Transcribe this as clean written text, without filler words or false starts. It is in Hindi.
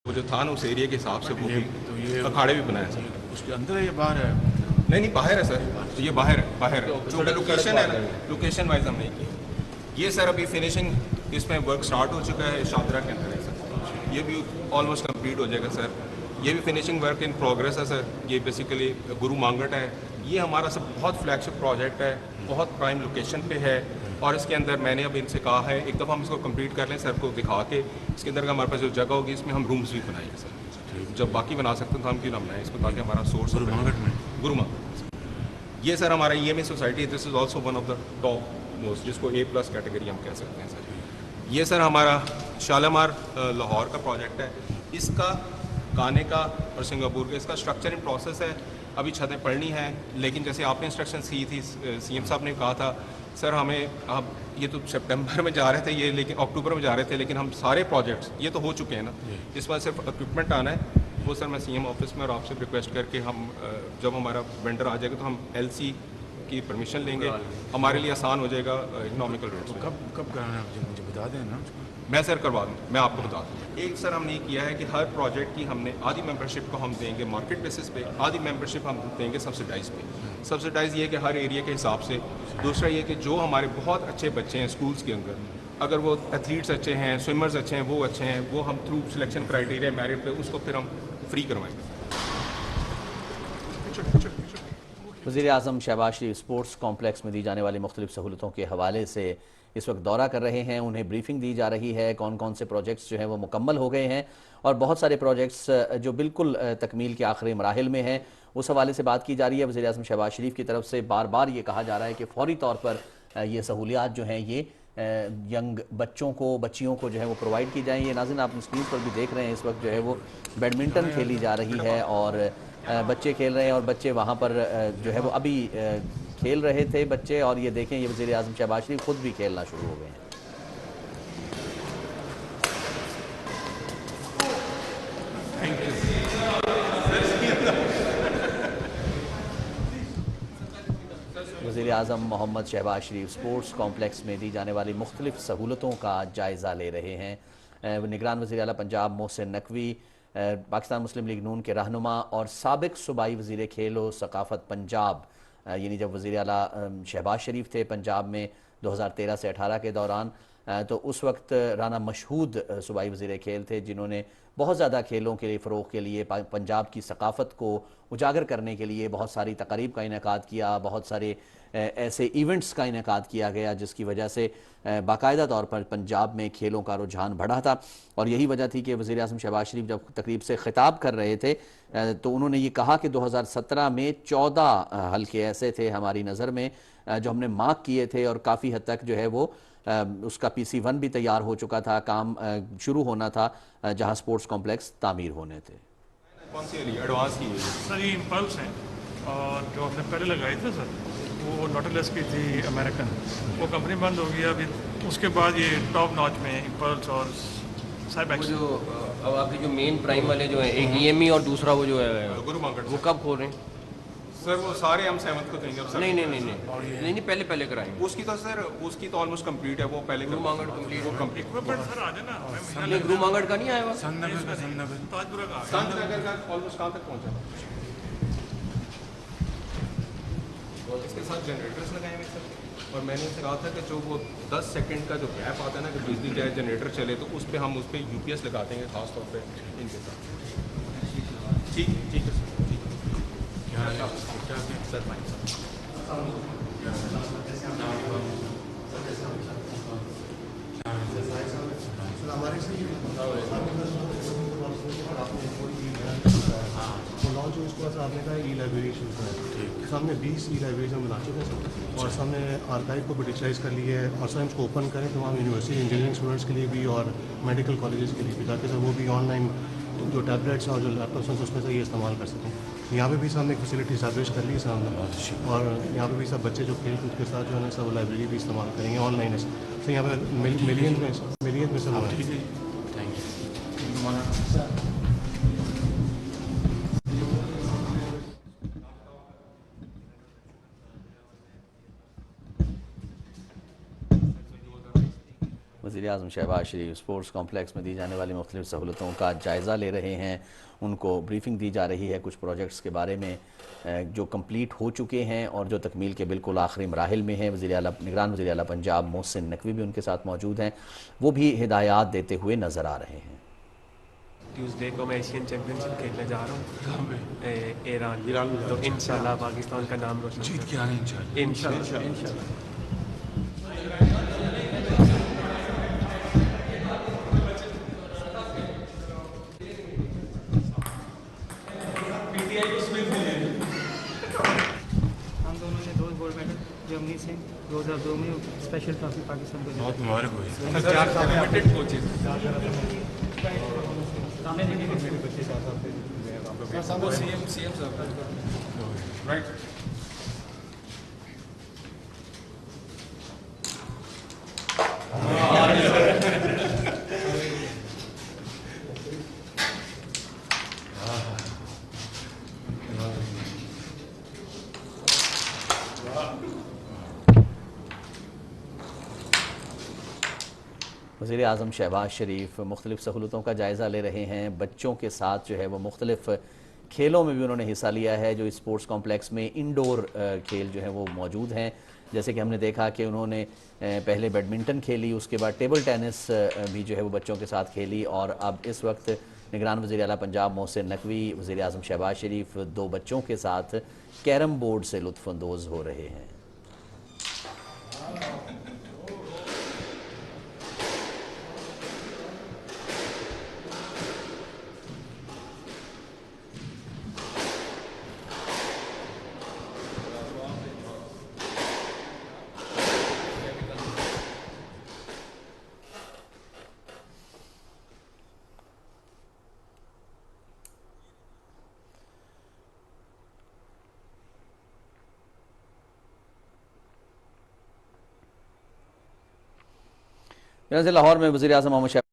वो जो था ना उस एरिया के हिसाब से वो ये भी तो ये अखाड़े भी बनाए सर। उसके अंदर है या बाहर है? नहीं नहीं बाहर है सर, तो ये बाहर है, बाहर है क्योंकि लोकेशन है ना, लोकेशन वाइज हम नहीं किया। ये सर अभी फिनिशिंग इसमें वर्क स्टार्ट हो चुका है, शादरा के अंदर है सर। ये भी ऑलमोस्ट कंप्लीट हो जाएगा सर। ये भी फिनिशिंग वर्क इन प्रोग्रेस है सर। ये बेसिकली गुरु मांगट है। ये हमारा सब बहुत फ्लैगशिप प्रोजेक्ट है, बहुत प्राइम लोकेशन पे है। और इसके अंदर मैंने अब इनसे कहा है एक दफ़ा हम इसको कंप्लीट कर लें सर को दिखा के, इसके अंदर का हमारे पास जो जगह होगी इसमें हम रूम्स भी बनाएंगे सर। जब बाकी बना सकते हैं तो हम क्यों ना बनाएं इसको, ताकि हमारा सोर्स गुरु मांगट में गुरु मांगट। ये सर हमारा EMA society, this is also one of the top most, जिसको A+ कैटेगरी हम कह सकते हैं सर। ये सर हमारा शालामार लाहौर का प्रोजेक्ट है। इसका गाने का और सिंगापुर का इसका स्ट्रक्चर इन प्रोसेस है। अभी छतें पड़नी हैं, लेकिन जैसे आपने इंस्ट्रक्शन दी थी, CM साहब ने कहा था सर हमें अब ये तो सितंबर में जा रहे थे ये, लेकिन अक्टूबर में जा रहे थे, लेकिन हम सारे प्रोजेक्ट्स ये तो हो चुके हैं ना, इस बार सिर्फ इक्विपमेंट आना है। वो सर मैं CM ऑफिस में और आपसे रिक्वेस्ट करके हम जब हमारा वेंडर आ जाएगा तो हम LC की परमिशन लेंगे, हमारे लिए आसान हो जाएगा इकोनॉमिकल रेट्स में। कब कराना है मुझे बता दें ना। मैं सर करवा दूँ, मैं आपको बता दूँ। एक सर हमने ये किया है कि हर प्रोजेक्ट की हमने आधी मेंबरशिप को हम देंगे मार्केट बेसिस पे, आधी मेंबरशिप हम देंगे सब्सिडाइज पे। सब्सिडाइज ये कि हर एरिया के हिसाब से। दूसरा ये कि जो हमारे बहुत अच्छे बच्चे हैं स्कूल्स के अंदर, अगर वो एथलीट्स अच्छे हैं, स्विमर्स अच्छे हैं, वो अच्छे हैं, वो हम थ्रू सिलेक्शन क्राइटेरिया मेरिट पे उसको फिर हम फ्री करवाएंगे। वज़ीर-ए-आज़म शहबाज शरीफ स्पोर्ट्स कॉम्प्लेक्स में दी जाने वाली मुख्तलिफ सहूलतों के हवाले से इस वक्त दौरा कर रहे हैं। उन्हें ब्रीफिंग दी जा रही है, कौन कौन से प्रोजेक्ट्स जो हैं वो मुकम्मल हो गए हैं और बहुत सारे प्रोजेक्ट्स जो बिल्कुल तकमील के आखिरी मराहिल में हैं, उस हवाले से बात की जा रही है। वज़ीर-ए-आज़म शहबाज शरीफ की तरफ से बार बार ये कहा जा रहा है कि फ़ौरी तौर पर ये सहूलियात जो हैं ये यंग बच्चों को, बच्चियों को जो है वो प्रोवाइड की जाएँ। ये नाज़रीन आप स्क्रीन पर भी देख रहे हैं, इस वक्त जो है वो बैडमिंटन खेली जा रही है और बच्चे खेल रहे हैं और बच्चे वहाँ पर जो है वो अभी खेल रहे थे बच्चे, और ये देखें ये वज़ीर-ए-आज़म शहबाज शरीफ खुद भी खेलना शुरू हो गए हैं। वज़ीर-ए-आज़म मोहम्मद शहबाज शरीफ स्पोर्ट्स कॉम्प्लेक्स में दी जाने वाली मुख्तलिफ सहूलतों का जायज़ा ले रहे हैं। निगरान वज़ीर आला पंजाब मोहसिन नकवी, पाकिस्तान मुस्लिम लीग नून के रहनुमा और साबिक सूबाई वज़ीर खेल व सकाफ़त पंजाब, यानी जब वज़ीर आला शहबाज शरीफ थे पंजाब में 2013 से 18 के दौरान, तो उस वक्त राना मशहूद सूबाई वज़ीर खेल थे, जिन्होंने बहुत ज़्यादा खेलों के लिए फ़रोग़ के लिए पंजाब की सकाफ़त को उजागर करने के लिए बहुत सारी तक़रीब का इनेकाद किया, बहुत सारे ऐसे इवेंट्स का इनेकाद किया गया जिसकी वजह से बाकायदा तौर पर पंजाब में खेलों का रुझान बढ़ा था। और यही वजह थी कि वज़ीर-ए-आज़म शहबाज शरीफ जब तकरीब से ख़िताब कर रहे थे तो उन्होंने ये कहा कि 2017 में 14 हल्के ऐसे थे हमारी नज़र में जो हमने मार्क किए थे और काफ़ी हद तक जो है वो उसका PC1 भी तैयार हो चुका था, काम शुरू होना था, जहाँ स्पोर्ट्स कॉम्प्लेक्स तामीर होने थे। कौन सी वाली एडवांस की है? सर ये इम्पल्स हैं और जो हमने पहले लगाए थे सर वो नोटलेस की थी अमेरिकन, वो कंपनी बंद हो गई अभी। उसके बाद ये टॉप नॉच में इम्पल्स और साइबैक्स जो अब आपके जो मेन प्राइम वाले जो है, एक EME और दूसरा वो जो है गुरु मांगट वो कब खोल रहे हैं? सर वो सारे हम 7th को देंगे अब सर। नहीं नहीं नहीं नहीं नहीं नहीं पहले कराएंगे। उसकी तो सर उसकी तो ऑलमोस्ट कंप्लीट है, वो पहले गुरु मांगट कंप्लीट वो कंप्लीट। इक्विपमेंट सर आ जाना नहीं, गुरु मांगट का नहीं आएगा। सन्नबे ताजपुरा का संत नगर का ऑलमोस्ट कहाँ तक पहुँचा? इसके साथ जनरेटर्स लगाए हुए सर, और मैंने इनसे कहा था कि जो वो 10 सेकंड का जो गैप आता है ना कि बिजली जाए जनरेटर चले, तो उस पर हम उस पर UPS लगा देंगे खास तौर पे इनके साथ। ठीक ठीक है सर, ठीक है सर, फाइन सर। लॉन्च हो उसके बाद आपने कहा E-लाइब्रेरी शुरू करें, तो हमने 20 E-लाइब्रेरीज हम बना चुके हैं और हमने आर्काइव को भी डिजिटाइज कर लिया है और सर इसको ओपन करें तमाम यूनिवर्सिटी इंजीनियरिंग स्टूडेंट्स के लिए भी और मेडिकल कॉलेजेस के लिए भी, ताकि सर वो भी ऑनलाइन जो टैबलेट्स और जो लैपटॉप्स हैं उसमें से ये इस्तेमाल कर सकें। यहाँ पे भी सर हमने एक फैसिलिटी इस्टैब्लिश कर ली है सर हमने, और यहाँ पे भी सब बच्चे जो खेल कूद के साथ जो है ना सब लाइब्रेरी भी इस्तेमाल करेंगे ऑनलाइन है सर। यहाँ पे मिलियन में सर थैंक यू। वज़ीर आज़म शहबाज शरीफ स्पोर्ट्स कॉम्प्लेक्स में दी जाने वाली मुख्तलिफ़ सहूलतों का जायज़ा ले रहे हैं। उनको ब्रीफिंग दी जा रही है कुछ प्रोजेक्ट्स के बारे में जो कंप्लीट हो चुके हैं और जो तकमील के बिल्कुल आखिरी मराहिल में हैं। निगरान वज़ीर आला पंजाब मोहसिन नकवी भी उनके साथ मौजूद हैं, वो भी हिदायत देते हुए नज़र आ रहे हैं। ट्यूसडे को मैं एशियन चैम्पियनशिप खेलने जा रहा हूँ ईरान तो इंशाल्लाह पाकिस्तान का नाम रोशन जीत के आने इंशाल्लाह। इंशाल्लाह। हम दोनों ने 2 गोल्ड मेडल जर्मनी से 2002 में स्पेशल ट्रॉफी पाकिस्तान को बहुत मुबारक हुई। सामने देखिए मेरे बच्चे साथ साथ थे, मैं वहाँ पे राइट। वज़ीर आज़म शहबाज शरीफ मुख्तलिफ़ सहूलतों का जायज़ा ले रहे हैं। बच्चों के साथ जो है वो मुख्तलिफ़ खेलों में भी उन्होंने हिस्सा लिया है। जो स्पोर्ट्स कॉम्प्लेक्स में इंडोर खेल जो है वो मौजूद हैं, जैसे कि हमने देखा कि उन्होंने पहले बैडमिंटन खेली, उसके बाद टेबल टेनिस भी जो है वो बच्चों के साथ खेली, और अब इस वक्त निगरान वज़ीर आला पंजाब मोहसिन नकवी वज़ीर आज़म शहबाज शरीफ 2 बच्चों के साथ कैरम बोर्ड से लुत्फ़अंदोज़ हो रहे हैं। यहाँ से लाहौर में वज़ीर आज़म मोहम्मद